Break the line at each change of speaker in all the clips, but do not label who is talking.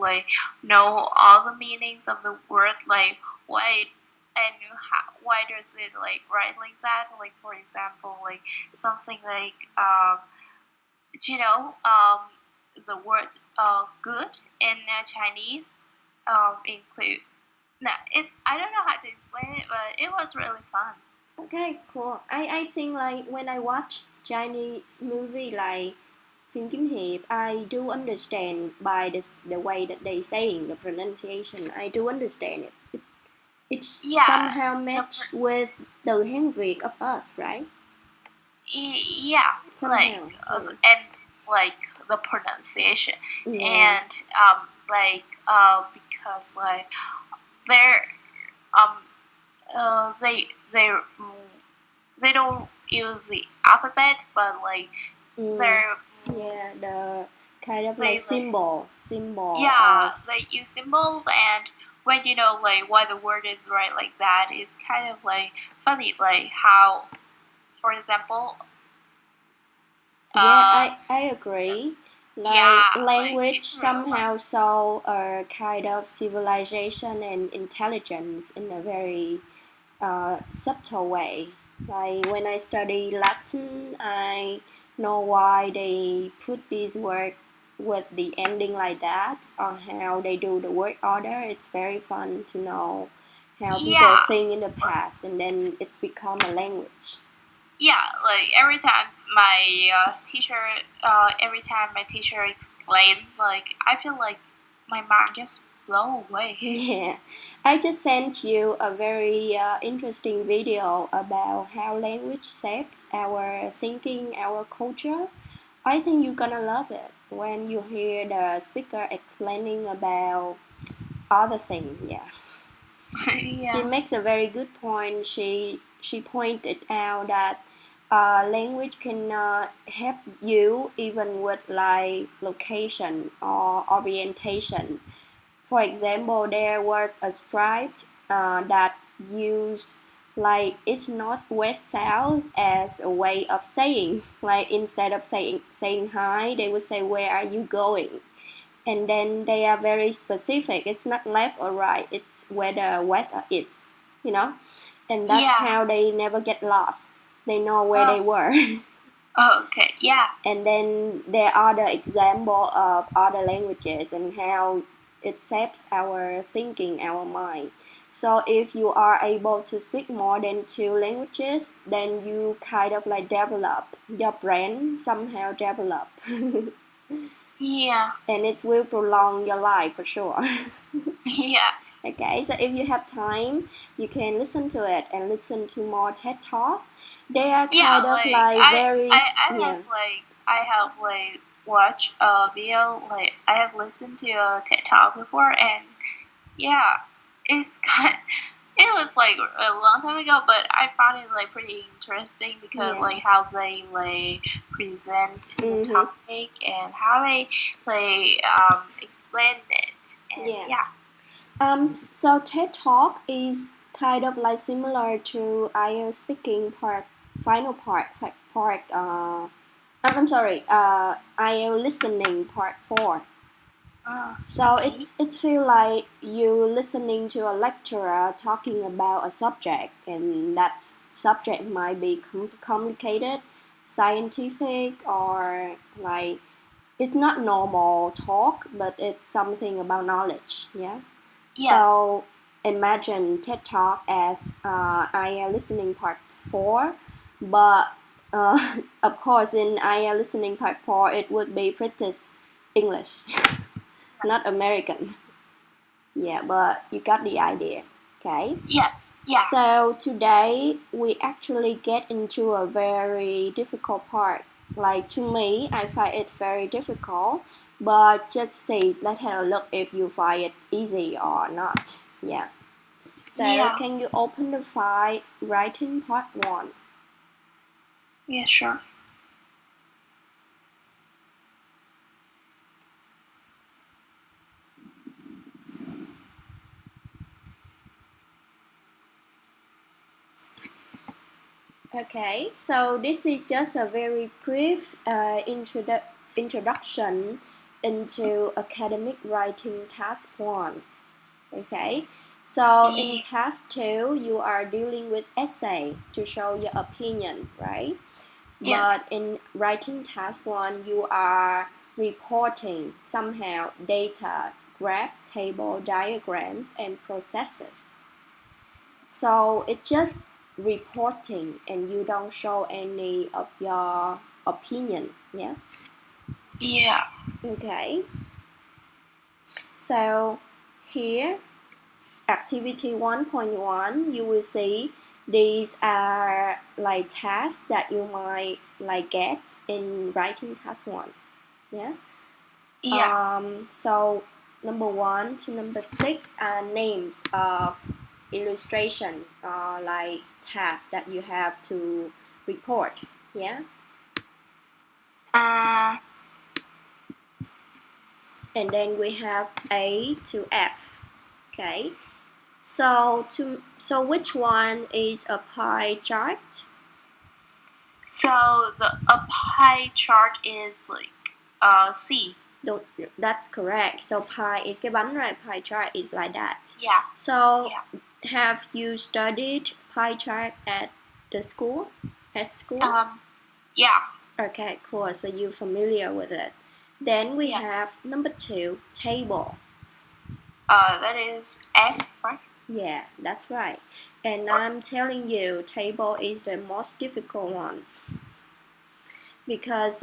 like know all the meanings of the word, like why and why does it like write like that? Like for example, like something like you know the word good in Chinese include. No, it's I don't know how to explain it, but it was really fun.
Okay, cool. I think like when I watch Chinese movie like phim kiếm hiệp, I do understand by the way that they saying the pronunciation. I do understand it. It's
Yeah,
somehow
the
matched with the Hán Việt of us, right?
yeah, like
Somehow, yeah.
and like the pronunciation
Yeah.
and like because like they're um they don't use the alphabet, but like they're
Yeah, the kind of like
they like
symbol
yeah,
of
they use symbols, and when you know like why the word is right like that, it's kind of like funny, like how, for example,
yeah,
uh,
I agree. Like
yeah, like
language
it's real fun.
somehow show a kind of civilization and intelligence in a very subtle way. Like when I study Latin, I know why they put these words with the ending like that, or how they do the word order. It's very fun to know how people
Yeah,
think in the past, and then it's become a language.
yeah, like every time my teacher explains, like I feel like my mind just blow away.
Yeah, I just sent you a very interesting video about how language shapes our thinking, our culture. I think you're gonna love it when you hear the speaker explaining about other things. Yeah, she
Yeah,
makes a very good point. She pointed out that language can help you even with like location or orientation. For example, there was a script that used like it's north west south as a way of saying, like instead of saying hi, they would say where are you going, and then they are very specific. It's not left or right, it's whether west or east, you know, and that's
yeah.
how they never get lost. They know where
Oh,
they were.
oh, okay, yeah,
And then there are the example of other languages and how it shapes our thinking, our mind. So if you are able to speak more than two languages, then you kind of like develop your brain somehow develop,
yeah,
and it will prolong your life for sure.
yeah,
Okay, so if you have time, you can listen to it and listen to more TED Talk. They are
yeah.
kind of
Like
like very, yeah.
I have like watched a video, like I have listened to a TED Talk before, and yeah, it's kind. It was like a long time ago, but I found it like pretty interesting because
Yeah.
like how they like present the
Mm-hmm.
topic and how they like explain it, and
Yeah.
yeah,
So TED Talk is kind of like similar to IELTS speaking part, final part, part. I'm sorry. IELTS listening part 4. So
okay,
it's feel like you listening to a lecturer talking about a subject, and that subject might be complicated, scientific, or like it's not normal talk, but it's something about knowledge. Yeah.
yes,
So imagine TED Talk as I am listening part 4, but of course in I am listening part 4 it would be British English, not American. Yeah, but you got the idea. Okay.
yes, yeah,
So today we actually get into a very difficult part. Like to me, I find it very difficult. But just see, let's have a look if you find it easy or not. Yeah. So
yeah,
can you open the file writing part 1?
yeah, sure.
Okay, so this is just a very brief introduction into academic writing task 1. Okay, so in task 2, you are dealing with essay to show your opinion, right?
Yes.
But in writing task 1, you are reporting somehow data, graph, table, diagrams, and processes. So it's just reporting and you don't show any of your opinion, yeah?
Yeah.
Okay. So here, activity 1.1, you will see these are like tasks that you might like get in writing task 1, yeah?
Yeah.
So number 1 to number 6 are names of illustration like tasks that you have to report, yeah? And then we have A to F, okay? So which one is a pie chart?
So a pie chart is like C.
That's correct. So pie is cái bánh, right? Pie chart is like that.
Yeah.
So
Yeah.
have you studied pie chart at the school? At school?
Yeah.
Okay, cool. So you're familiar with it. Then we
Yeah.
have number 2, table.
That is F, right?
Yeah, that's right. And I'm telling you, table is the most difficult one because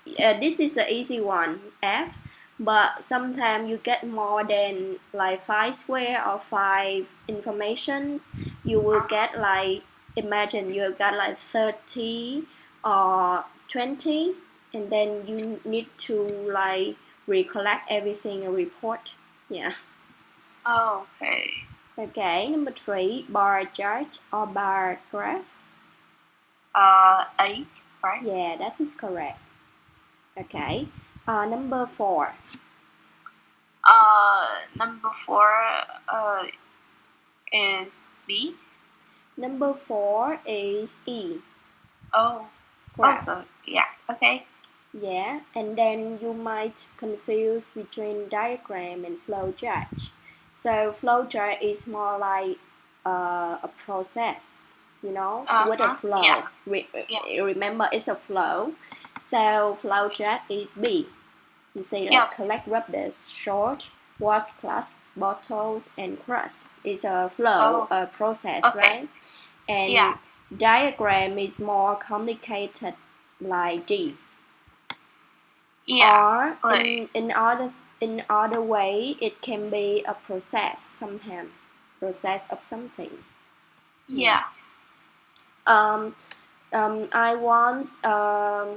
this is the easy one, F, but sometimes you get more than like 5 square or 5 informations. You will get like, imagine you got like 30 or 20, and then you need to like recollect everything and report. Yeah.
Oh, okay.
Okay, number 3, bar chart or bar graph.
A, right?
Yeah, that is correct. Okay, number 4.
Number 4 is B.
Number 4 is E.
Oh.
Graph.
So yeah. Okay.
Yeah, and then you might confuse between diagram and flowchart. So flowchart is more like a process, you know, with a flow.
Yeah.
Remember, it's a flow. So flowchart is B. You say like collect rubbish, short, wash glass, bottles, and crush. It's a flow, a process, right? And diagram is more complicated, like D.
Yeah.
Or in other way, it can be a process sometimes, process of something.
Yeah.
I once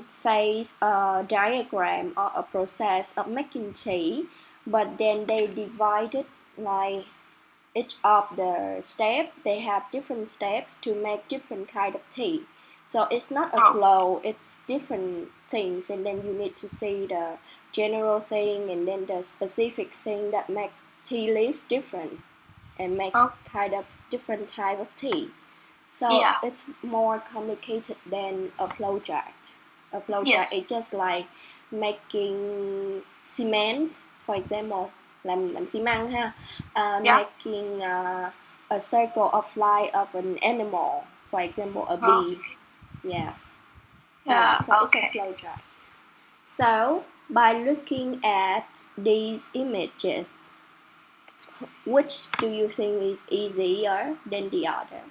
faced a diagram or a process of making tea, but then they divided like each of the step. They have different steps to make different kind of tea. So it's not a flow, it's different things, and then you need to see the general thing and then the specific thing that make tea leaves different and make kind of different type of tea. So it's more complicated than a flow chart. A flow chart is just like making cement, for example, làm xi măng ha. Making a circle of life of an animal, for example, a bee. Yeah. So it's a flow chart. So by looking at these images, which do you think is easier than the other?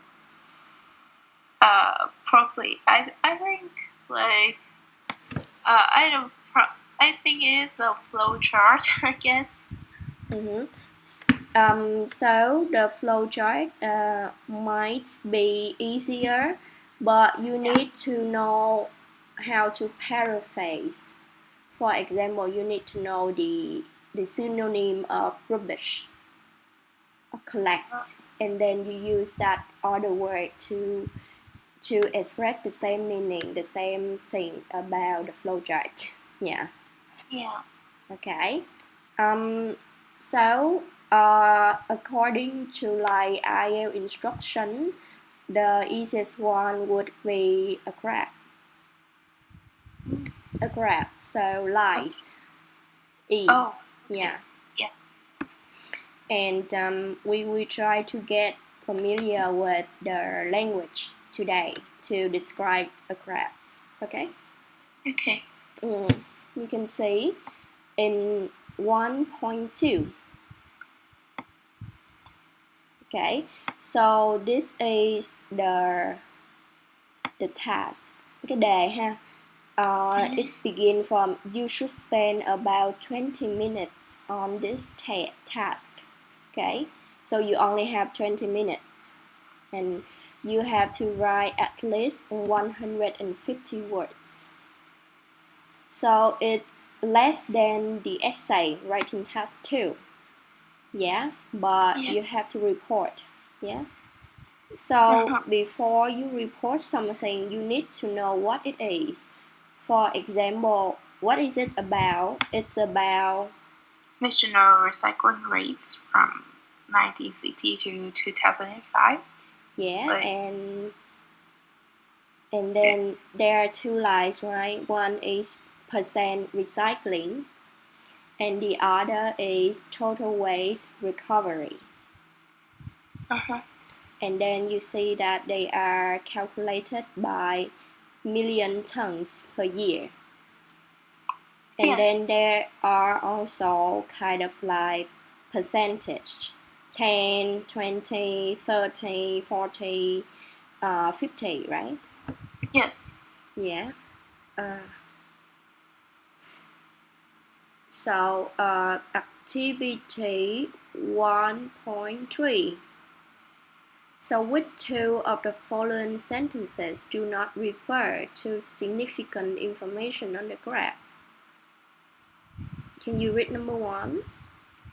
Probably. I think like I think it's a flow chart. I guess.
So the flow chart might be easier, but you need to know how to paraphrase. For example, you need to know the synonym of rubbish, or collect, and then you use that other word to express the same meaning, the same thing about the flow chart. Yeah.
Yeah.
Okay. So according to like IELTS instruction, the easiest one would be a graph. A graph. So lines. E.
Oh, okay.
Yeah.
Yeah.
And we will try to get familiar with the language today to describe the crabs. Okay?
Okay.
You can see in 1.2. Okay, so this is the task, cái đề ha. It begins from you should spend about 20 minutes on this task. Okay, so you only have 20 minutes and you have to write at least 150 words. So it's less than the essay writing task 2. Yeah, but
Yes.
you have to report. Yeah. So before you report something, you need to know what it is. For example, what is it about? It's about
national recycling rates from 1960 to 2005.
yeah,
Like,
and then there are two lines, right? One is percent recycling, and the other is total waste recovery. And then you see that they are calculated by million tons per year. And
yes.
then there are also kind of like percentage, 10, 20, 30, 40, 50, right?
Yes.
Yeah. So activity 1.3. So which two of the following sentences do not refer to significant information on the graph? Can you read number 1?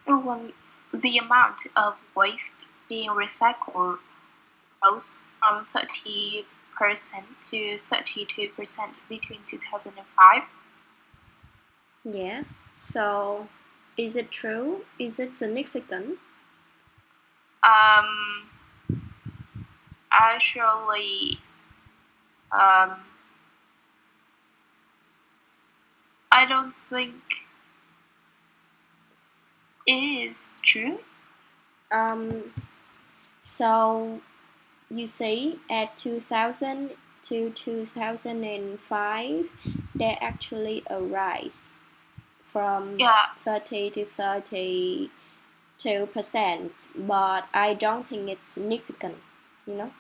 Well, the amount of waste being recycled rose from 30% to 32% between 2005.
Yeah. So is it true? Is it significant?
Actually, I don't think it is true.
So you see at 2000 to 2005 there actually a rise from 30 to 32%, but I don't think it's significant, you know.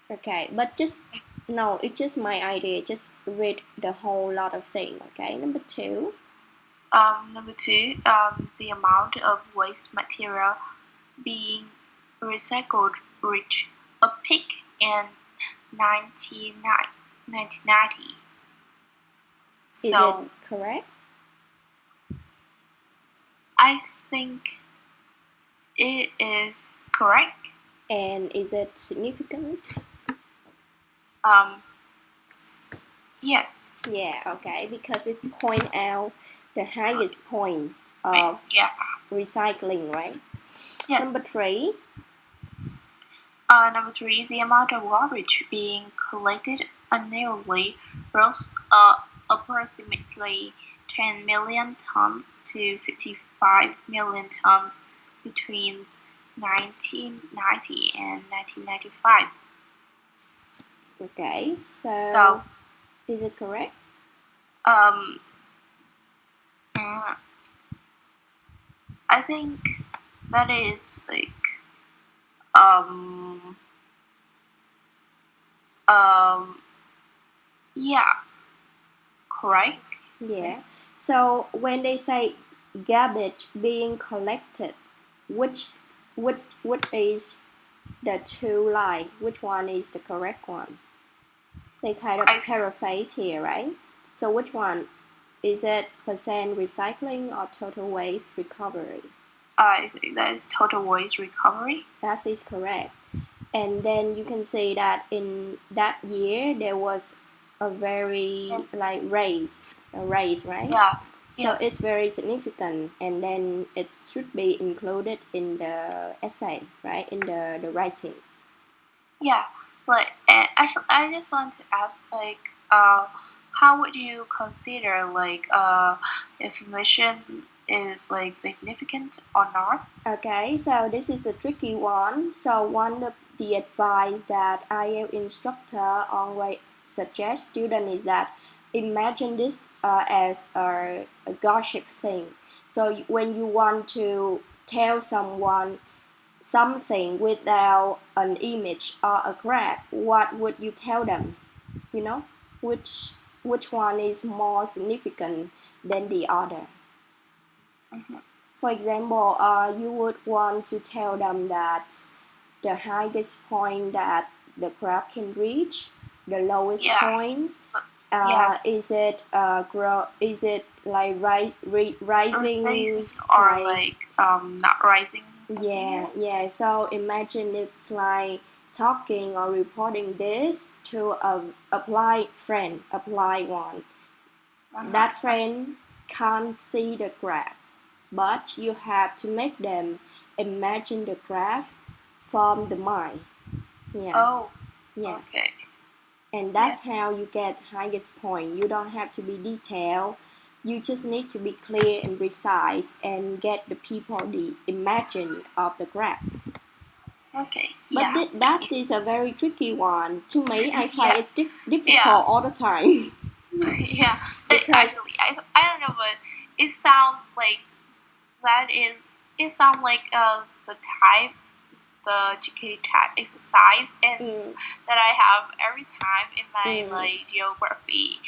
Okay, but just no, it's just my idea. Just read the whole lot of thing. Okay, number 2.
Number 2, the amount of waste material being recycled reached a peak in 1990.
Is it correct?
I think it is correct.
And is it significant?
Yes.
Yeah, okay, because it point out the highest point of recycling, right?
Yes.
Number 3.
Number 3, the amount of garbage being collected annually rose approximately 10 million tons to 55 million tons between 1990 and 1995.
Okay, so is it correct?
I think that is like yeah, correct.
Yeah. So when they say garbage being collected, which is the two line? Which one is the correct one? They kind of paraphrase here, right? So which one? Is it percent recycling or total waste recovery?
I think that is total waste recovery.
That is correct. And then you can see that in that year there was a very like raise, right?
Yeah.
So
yes.
It's very significant, and then it should be included in the essay, right? In the writing.
Yeah, like actually, I just want to ask, like, how would you consider like information is like significant or not?
Okay, so this is a tricky one. So one of the advice that IELTS instructor always suggest student is that imagine this as a gossip thing. So when you want to tell someone something without an image or a graph, what would you tell them? You know, which one is more significant than the other?
Mm-hmm.
For example, you would want to tell them that the highest point that the graph can reach, the lowest
Yeah.
point.
Yes.
Is it Is it like rising?
Or like not rising.
Yeah. So imagine it's like talking or reporting this to a applied friend, applied one. That friend can't see the graph, but you have to make them imagine the graph from the mind. Yeah.
Oh.
Yeah.
Okay.
And that's how you get highest point. You don't have to be detailed. You just need to be clear and precise and get the people the imagine of the graph.
Okay.
But
Yeah.
that is a very tricky one. To me, I find
Yeah.
it difficult all the time.
Yeah.
Because
Actually, I don't know, but it sounds like that is it sounds like the type the GK type exercise and that I have every time in my like geography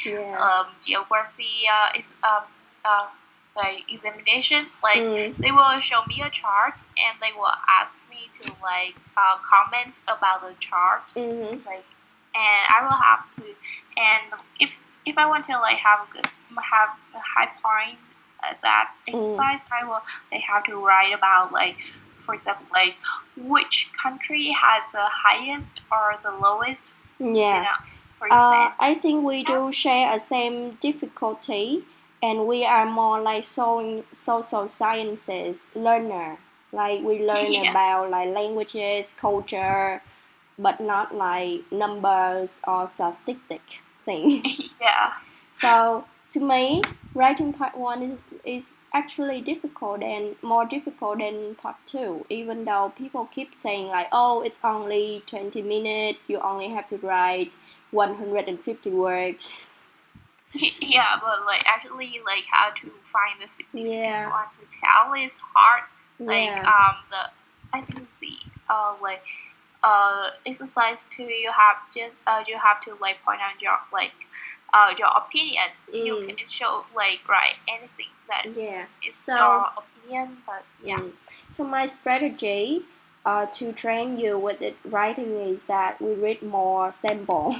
is like examination. Like they will show me a chart and they will ask me to like comment about the chart. Like, and I will have to, and if I want to like have a high point at that exercise, I will like have to write about like, for example, like which country has the highest or the lowest percent.
I think we do share a same difficulty, and we are more like social sciences learner. Like we learn about like languages, culture, but not like numbers or statistic thing.
Yeah.
So to me, writing part one is actually difficult and more difficult than part two, even though people keep saying like, oh, it's only 20 minutes, you only have to write 150 words.
Yeah, but like actually like how to find the significant one to tell is hard. Like the I think the like exercise too, you have to like point out your opinion. You can show like write anything that is your opinion, but
So my strategy to train you with the writing is that we read more sample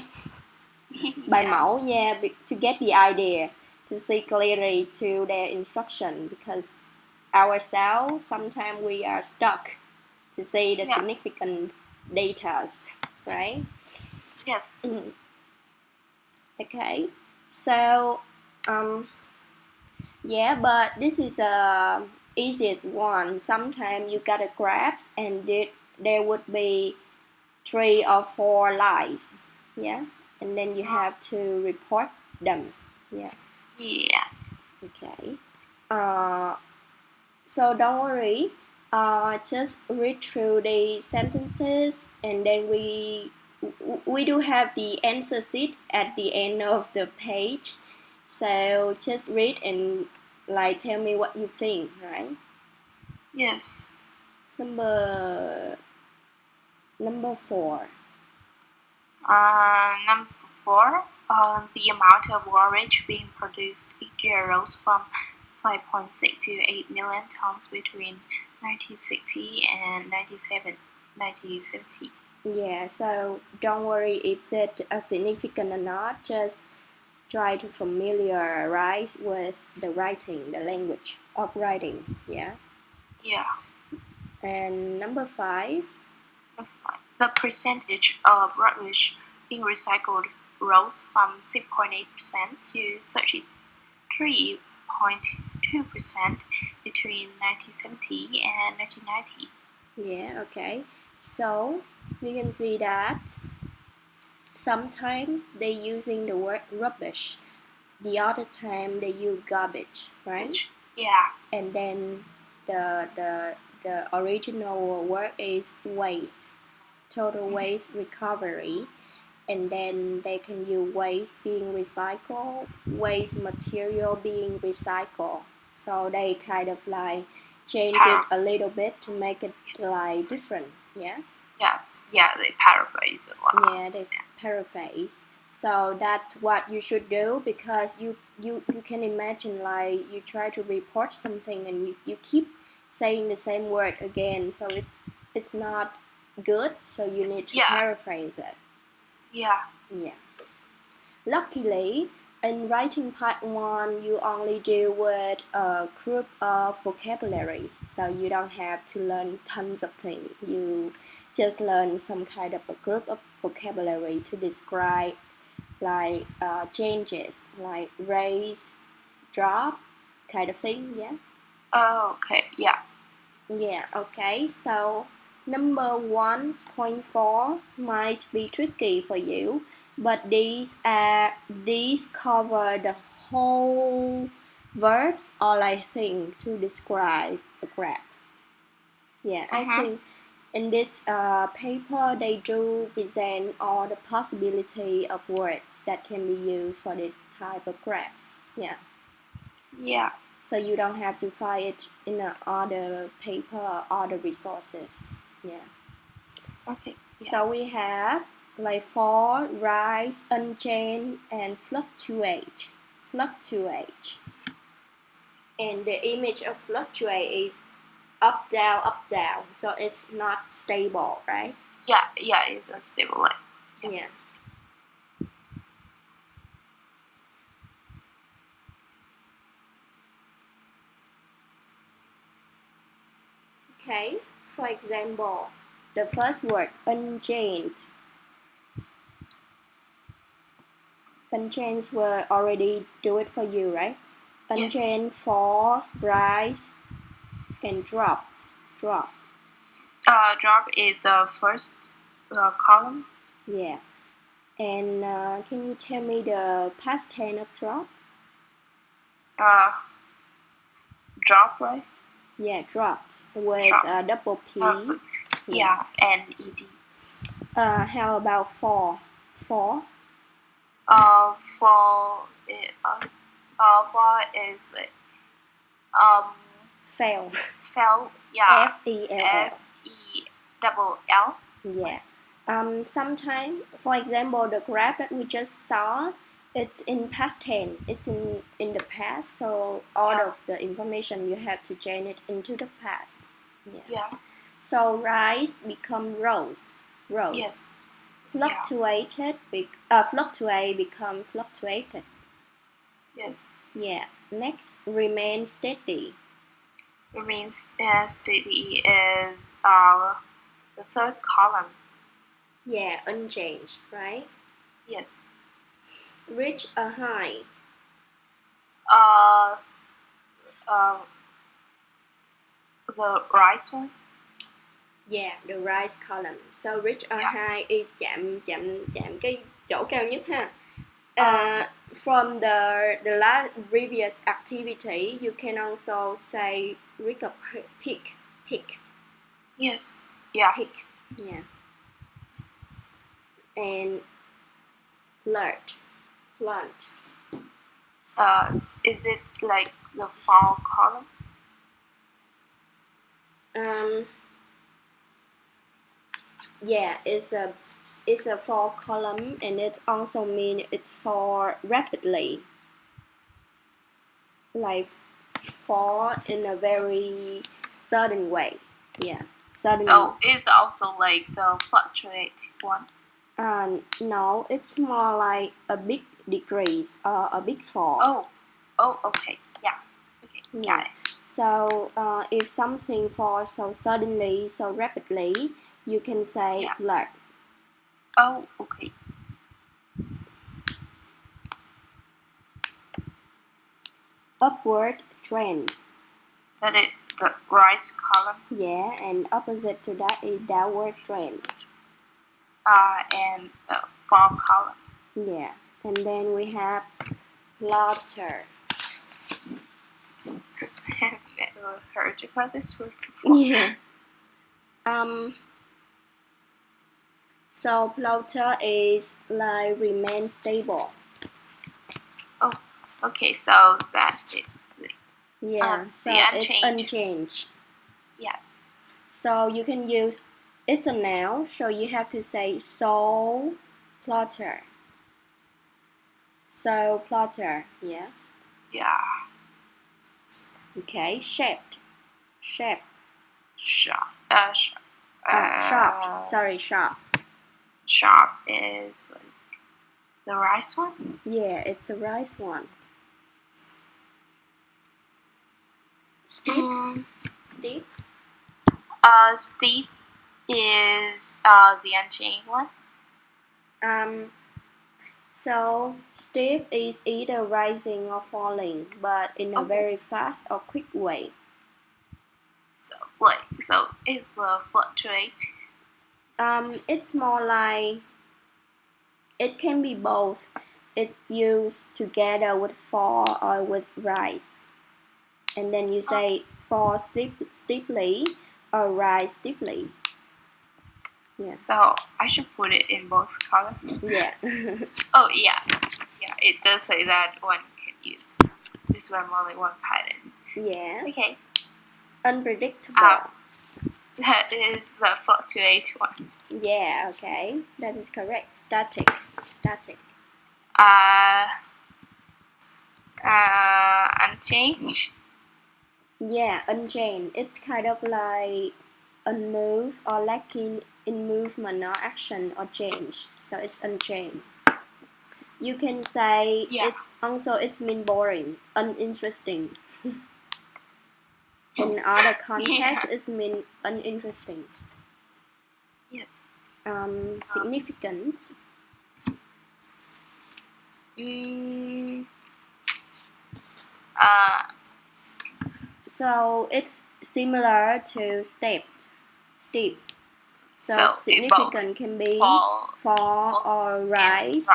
by mẫu, to get the idea, to see clearly to their instruction, because ourselves sometimes we are stuck to see the significant data, right?
Yes.
Okay, so but this is the easiest one. Sometimes you got a graph and there would be 3 or 4 lines, and then you have to report them. Okay. So don't worry. Just read through the sentences, and then we do have the answer sheet at the end of the page. So just read and like tell me what you think, right?
Yes.
Number 4.
Number 4. The amount of forage being produced each year rose from 5.6 to 8 million tons between 1960 and 1970.
Yeah, so don't worry if that is significant or not. Just try to familiarize with the writing, the language of writing. Yeah. And number 5.
The percentage of rubbish being recycled rose from 6.8% to 33.2% between 1970 and 1990.
Yeah, okay. So you can see that sometimes they using the word rubbish the other time they use garbage, right?
Yeah.
And then the original word is waste, total waste recovery. And then they can use waste being recycled, waste material being recycled. So they kind of like change it a little bit to make it like different. Yeah.
Yeah, they paraphrase a lot.
Yeah, they paraphrase. So that's what you should do, because you can imagine like you try to report something and you keep saying the same word again, so it's not good, so you need to paraphrase it.
Yeah.
Luckily, in writing part 1, you only deal with a group of vocabulary, so you don't have to learn tons of things. You just learn some kind of a group of vocabulary to describe like changes, like raise, drop, kind of thing. Yeah.
Oh, okay. Yeah.
Yeah. Okay. So number 1.4 might be tricky for you, but these cover the whole verbs or like thing to describe a graph. Yeah, I think in this paper they do present all the possibility of words that can be used for this type of graphs. Yeah.
Yeah.
So you don't have to find it in other paper or other resources. Yeah.
Okay. Yeah.
So we have like fall, rise, unchain, and fluctuate. Fluctuate. And the image of fluctuate is up, down. So it's not stable, right?
Yeah, it's a stable line.
Yeah. Okay, for example, the first word, unchained. Unchained were already do it for you, right? Unchained, fall, rise, and dropped. Drop.
Drop is the first column.
Yeah. And can you tell me the past tense of drop?
Drop, right?
Yeah, dropped with double P.
Yeah, and ed.
How about fall? Fall.
Fall is
Fell.
fell. Yeah.
F-E-L-L.
F-E-double-L.
Yeah. Sometimes, for example, the graph that we just saw, it's in past tense. It's in the past, so all of the information you have to change it into the past.
Yeah.
So rise become rose. Rose.
Yes.
Fluctuated. Fluctuate become fluctuated.
Yes.
Yeah. Next, remain steady.
Remain steady is the third column.
Yeah, unchanged, right?
Yes.
Reach a high.
The rise one.
Yeah, the rise column. So reach a high is chạm cái chỗ cao nhất ha. From the last previous activity, you can also say reach a peak.
Yes. Yeah.
Peak. Yeah. And plunge.
Is it like the fall column?
Yeah, it's a fall column, and it also means it's fall rapidly, like fall in a very sudden way. Yeah, sudden.
So it's also like the fluctuate one.
No, it's more like a big decrease or a big fall.
Oh, okay. Yeah. Okay. Got it.
So if something falls so suddenly, so rapidly, you can say like.
Oh, okay.
Upward trend.
That is the rise column.
Yeah, and opposite to that is downward trend.
And the fall column.
Yeah, and then we have Flutter.
I've never heard about this word before.
Yeah. So flutter is like remain stable.
Oh, okay. So that is
So
the
it's unchanged.
Yes.
So you can use, it's a noun, so you have to say so flutter. So flutter, yeah.
Yeah.
Okay, shaped. Shape.
Sharp.
Sharp. Sorry, sharp.
Sharp is like the rice one.
Yeah, it's a rice one. Steep. Steep.
Steep is the unchanged one.
So steep is either rising or falling, but in a very fast or quick way.
So it's the fluctuate.
It's more like, it can be both. It's used together with fall or with rise. And then you say fall steeply or rise steeply. Yeah.
So I should put it in both colors.
Yeah.
Oh yeah. Yeah, it does say that one can use this one more than one pattern.
Yeah.
Okay.
Unpredictable.
That is the fluctuate one.
Yeah, okay. That is correct. Static. Static.
Unchanged.
Yeah, unchanged. It's kind of like unmoved or lacking in movement or action or change. So it's unchanged. You can say it's mean boring, uninteresting. In other context, it mean uninteresting.
Yes.
Significant. So it's similar to stepped, steep. So significant can be fall or rise.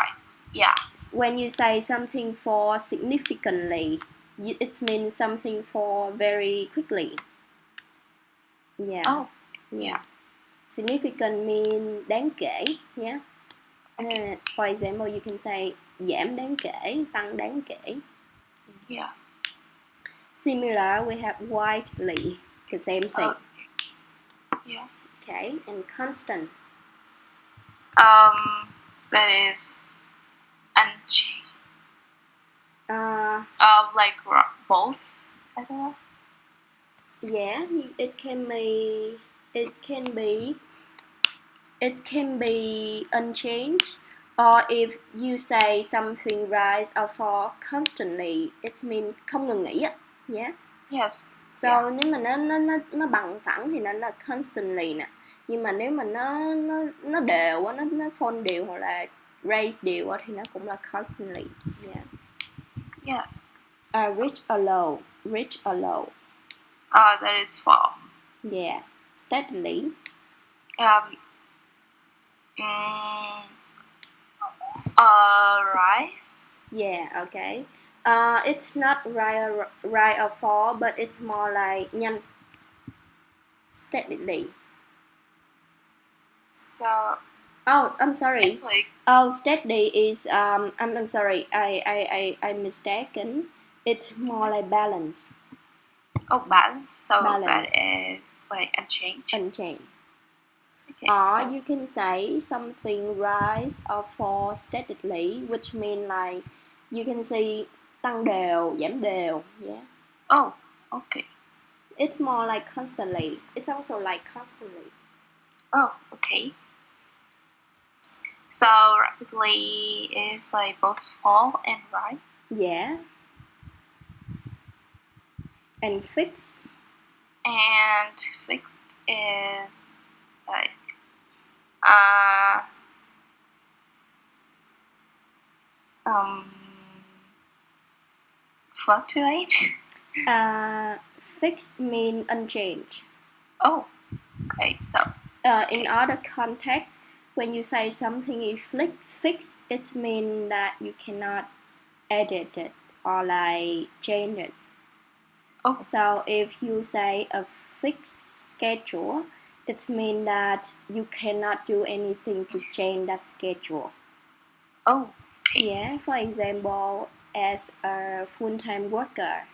Yeah.
When you say something fall significantly, it means something fall very quickly. Yeah.
Oh. Yeah.
Significant mean đáng kể. Yeah. For example, you can say giảm đáng kể, tăng đáng kể.
Yeah.
Similar, we have widely, the same thing.
Yeah.
Okay, and constant.
That is unchanged. Like both. I don't know.
Yeah, it can be unchanged, or if you say something rise or fall constantly, it means không ngừng nghỉ á. Yeah.
Yes.
So nếu mà nó bằng phẳng thì nó là constantly nè. Nhưng mà nếu mà nó đều á, nó fall đều hoặc là raise đều á thì nó cũng là constantly. Yeah.
Yeah.
Rich or low. Rich or low.
That is fall.
Yeah. Steadily.
Rise.
Yeah, okay. It's not rise or fall, but it's more like nhanh. Steadily.
So.
Oh, I'm sorry.
It's like.
Oh, steady is I'm sorry. I'm mistaken. It's more like balance.
Oh, balance. So
balance.
That is like unchanged.
Unchanged.
Okay,
or you can say something rise or fall steadily, which mean like you can see tăng đều, giảm đều. Yeah.
Oh, okay.
It's more like constantly. It's also like constantly.
Oh, okay. So rapidly is like both fall and rise.
Yeah. And fixed.
And fixed is like fluctuate.
Fixed mean unchanged.
Oh, okay. So
in other contexts, when you say something is fixed, it means that you cannot edited or like changed.
Oh.
So if you say a fixed schedule, it means that you cannot do anything to change that schedule.
Oh, okay.
Yeah, for example, as a full-time worker,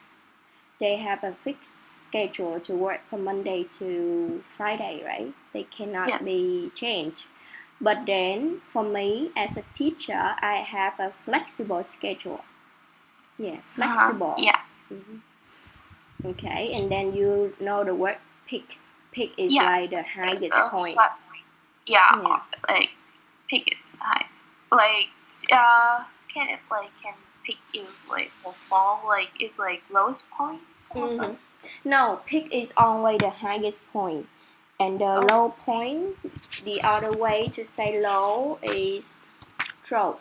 they have a fixed schedule to work from Monday to Friday, right? They cannot be changed. But then for me as a teacher, I have a flexible schedule. Yeah, flexible.
Yeah.
Okay, and then you know the word peak. Peak is like the highest point.
Yeah, like peak is high. Like can peak use like for fall? Like it's like lowest point.
No, peak is always the highest point, and the low point, the other way to say low is trough.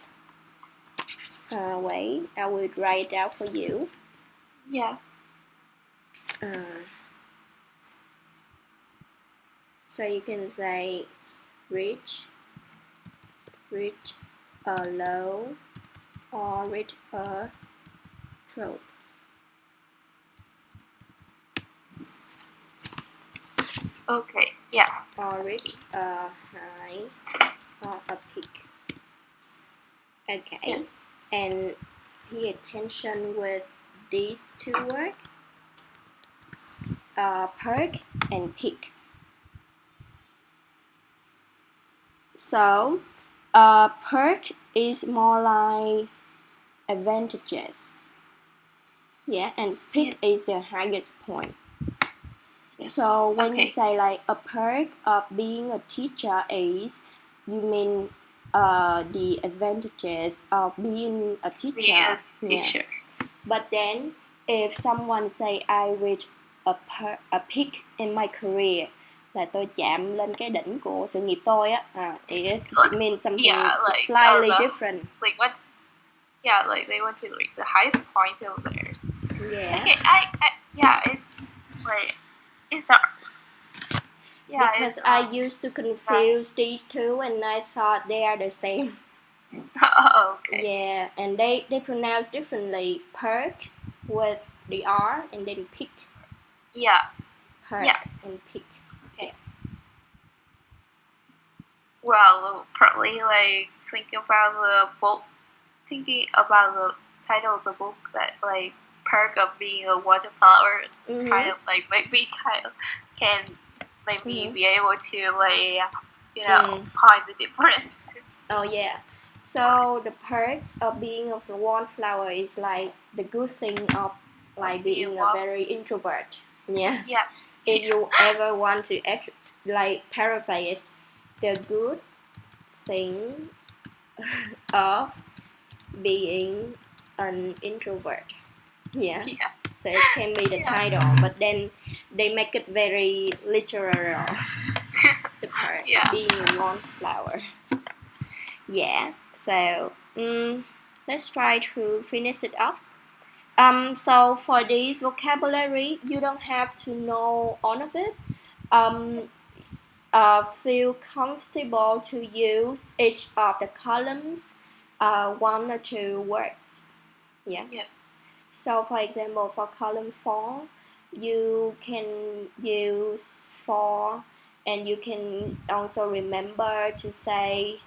Wait, I will write it out for you.
Yeah.
So you can say reach a low, or reach a trough.
Okay, yeah.
Or reach a high or a peak. Okay.
Yes.
And pay attention with these two words, perk and peak. So, perk is more like advantages. Yeah, and peak is the highest point. Yes. So when you say like a perk of being a teacher is, you mean the advantages of being a teacher. Yeah. But then if someone say I reach a peak in my career, là tôi chạm lên cái đỉnh của sự nghiệp tôi á, it means something slightly different.
Like what? Yeah, like they went to like the highest point over there.
Yeah.
Okay, it's like it's not.
Yeah, because I used to confuse these two, and I thought they are the same.
Oh, okay.
Yeah, and they pronounce differently. Perk with the R, and then peak.
Yeah.
Perk and peak.
Okay. Yeah. Well, probably like thinking about the titles of book that like perk of being a watercolor kind of like maybe can maybe be able to like find the difference.
Oh yeah. So the perks of being a wallflower is like the good thing of like being a very introvert. Yeah.
Yes.
If you ever want to like paraphrase the good thing of being an introvert. Yeah. So it can be the title, but then they make it very literal. The part being a wallflower. Yeah. So let's try to finish it up. So for this vocabulary, you don't have to know all of it. Feel comfortable to use each of the columns, one or two words. Yeah.
Yes.
So for example, for column 4, you can use for, and you can also remember to say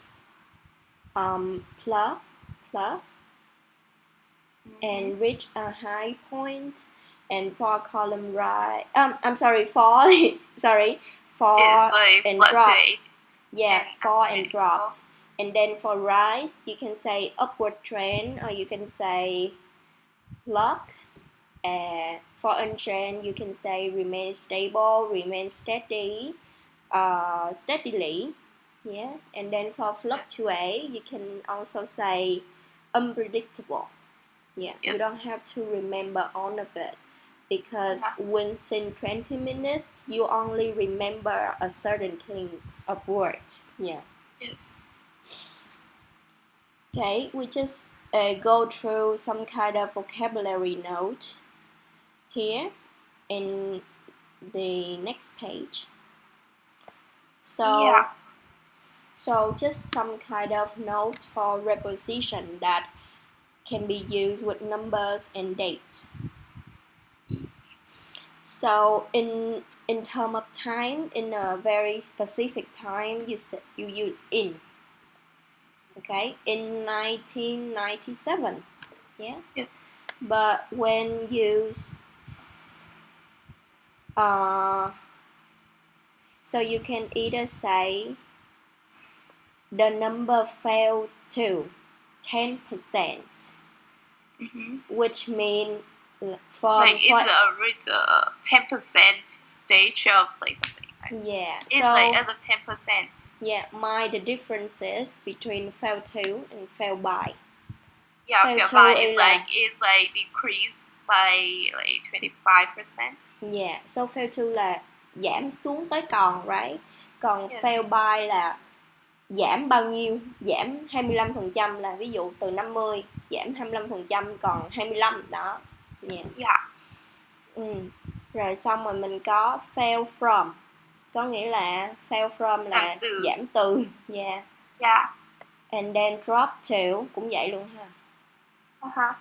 plus and reach a high point. And for column right, I'm sorry, for and drop. Yeah, fall and drop. And then for rise, you can say upward trend, or you can say lock. For untrend, you can say remain stable, remain steady, steadily. Yeah, and then for fluctuate, you can also say unpredictable. Yeah, you don't have to remember all of it, because within 20 minutes, you only remember a certain thing of words. Yeah.
Yes.
Okay, we just go through some kind of vocabulary note here in the next page. So, so just some kind of note for preposition that can be used with numbers and dates. So in terms of time, in a very specific time, you use in. Okay, in 1997. Yeah.
Yes.
But when you so you can either say the number fell to 10%, which means
it's a 10% stage of like something. Right?
Yeah.
It's
so,
like at the 10%.
Yeah, the differences between fell to and fell by.
Yeah, fell by is like decreased by like 25%.
Yeah, so fail to là giảm xuống tới còn, right? Còn
Yes.
fail by là giảm bao nhiêu? Giảm 25% là ví dụ từ 50 giảm 25% còn 25 đó.
Yeah.
Rồi xong rồi mình có fail from. Có nghĩa là fail from là giảm từ. Yeah.
Yeah.
And then drop to cũng vậy luôn ha.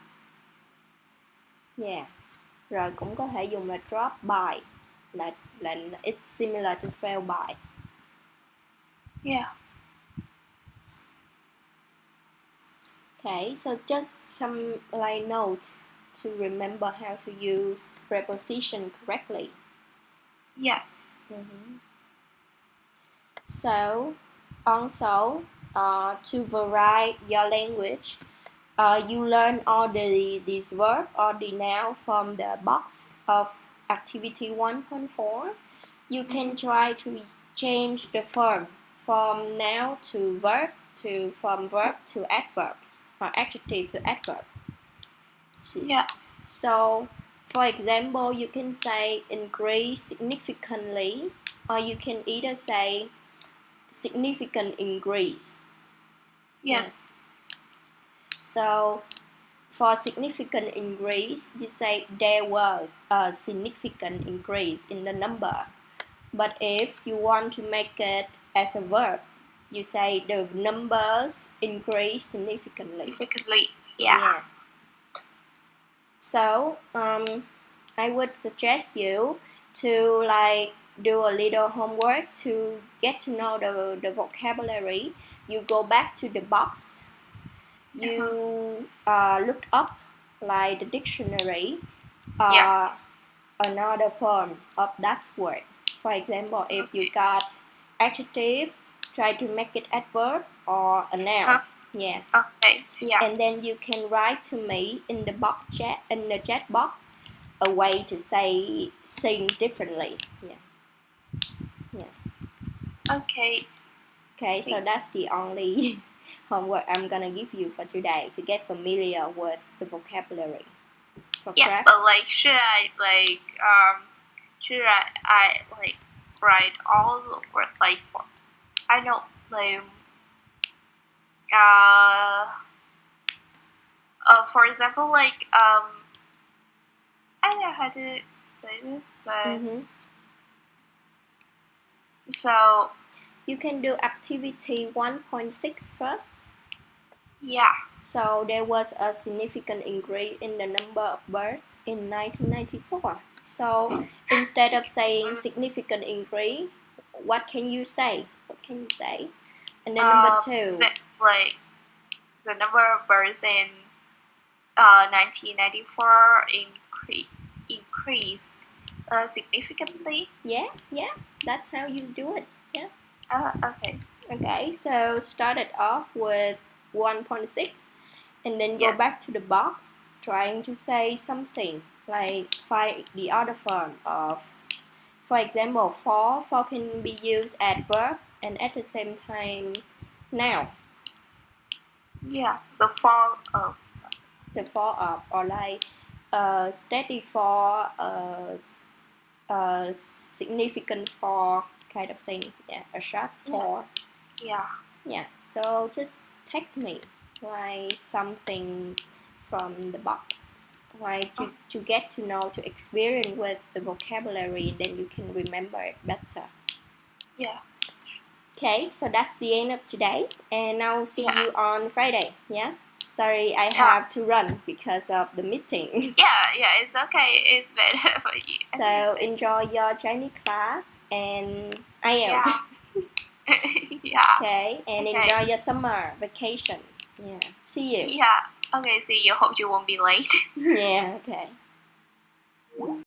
Yeah. Rồi cũng có thể dùng là drop by, là it's similar to fail by.
Yeah.
Okay, so just some like notes to remember how to use preposition correctly.
Yes.
So also to vary your language, you learn all these verbs or the noun from the box of activity 1.4. You can try to change the form from noun to verb, from verb to adverb, or adjective to adverb.
Yeah.
So, for example, you can say increase significantly, or you can either say significant increase.
Yes.
So, for significant increase, you say there was a significant increase in the number. But if you want to make it as a verb, you say the numbers increase significantly.
Yeah.
So I would suggest you to like do a little homework to get to know the vocabulary. You go back to the box. You look up like the dictionary another form of that word. For example, if you got adjective, try to make it adverb or a noun. Yeah.
Okay. Yeah.
And then you can write to me in the chat box a way to say things differently. Yeah.
Okay.
Okay, so that's the only homework I'm gonna give you for today to get familiar with the vocabulary.
Yeah, but like should I write all the words like I don't like for example like I don't know how to say this, but so
you can do activity 1.6 first.
Yeah.
So there was a significant increase in the number of birds in 1994. So instead of saying significant increase, what can you say? And then number 2.
Like the number of birds in 1994 increased significantly.
Yeah, that's how you do it. Yeah.
Okay.
Okay, so start it off with 1.6 and then go back to the box trying to say something, like find the other form of, for example, for can be used as verb and at the same time noun.
Yeah, the for of
or like steady for, significant for kind of thing. Yeah, a sharp for. Yeah, so just text me like something from the box, like to get to know, to experience with the vocabulary, then you can remember it better.
Yeah.
Okay, so that's the end of today, and I'll see you on Friday. Yeah. sorry, I have to run because of the meeting.
Yeah, it's okay. It's better for you.
So enjoy your Chinese class, and I out.
Yeah.
Okay, and
Okay.
enjoy your summer vacation. Yeah, see you.
Yeah. Okay, see you. Hope you won't be late.
Yeah, okay.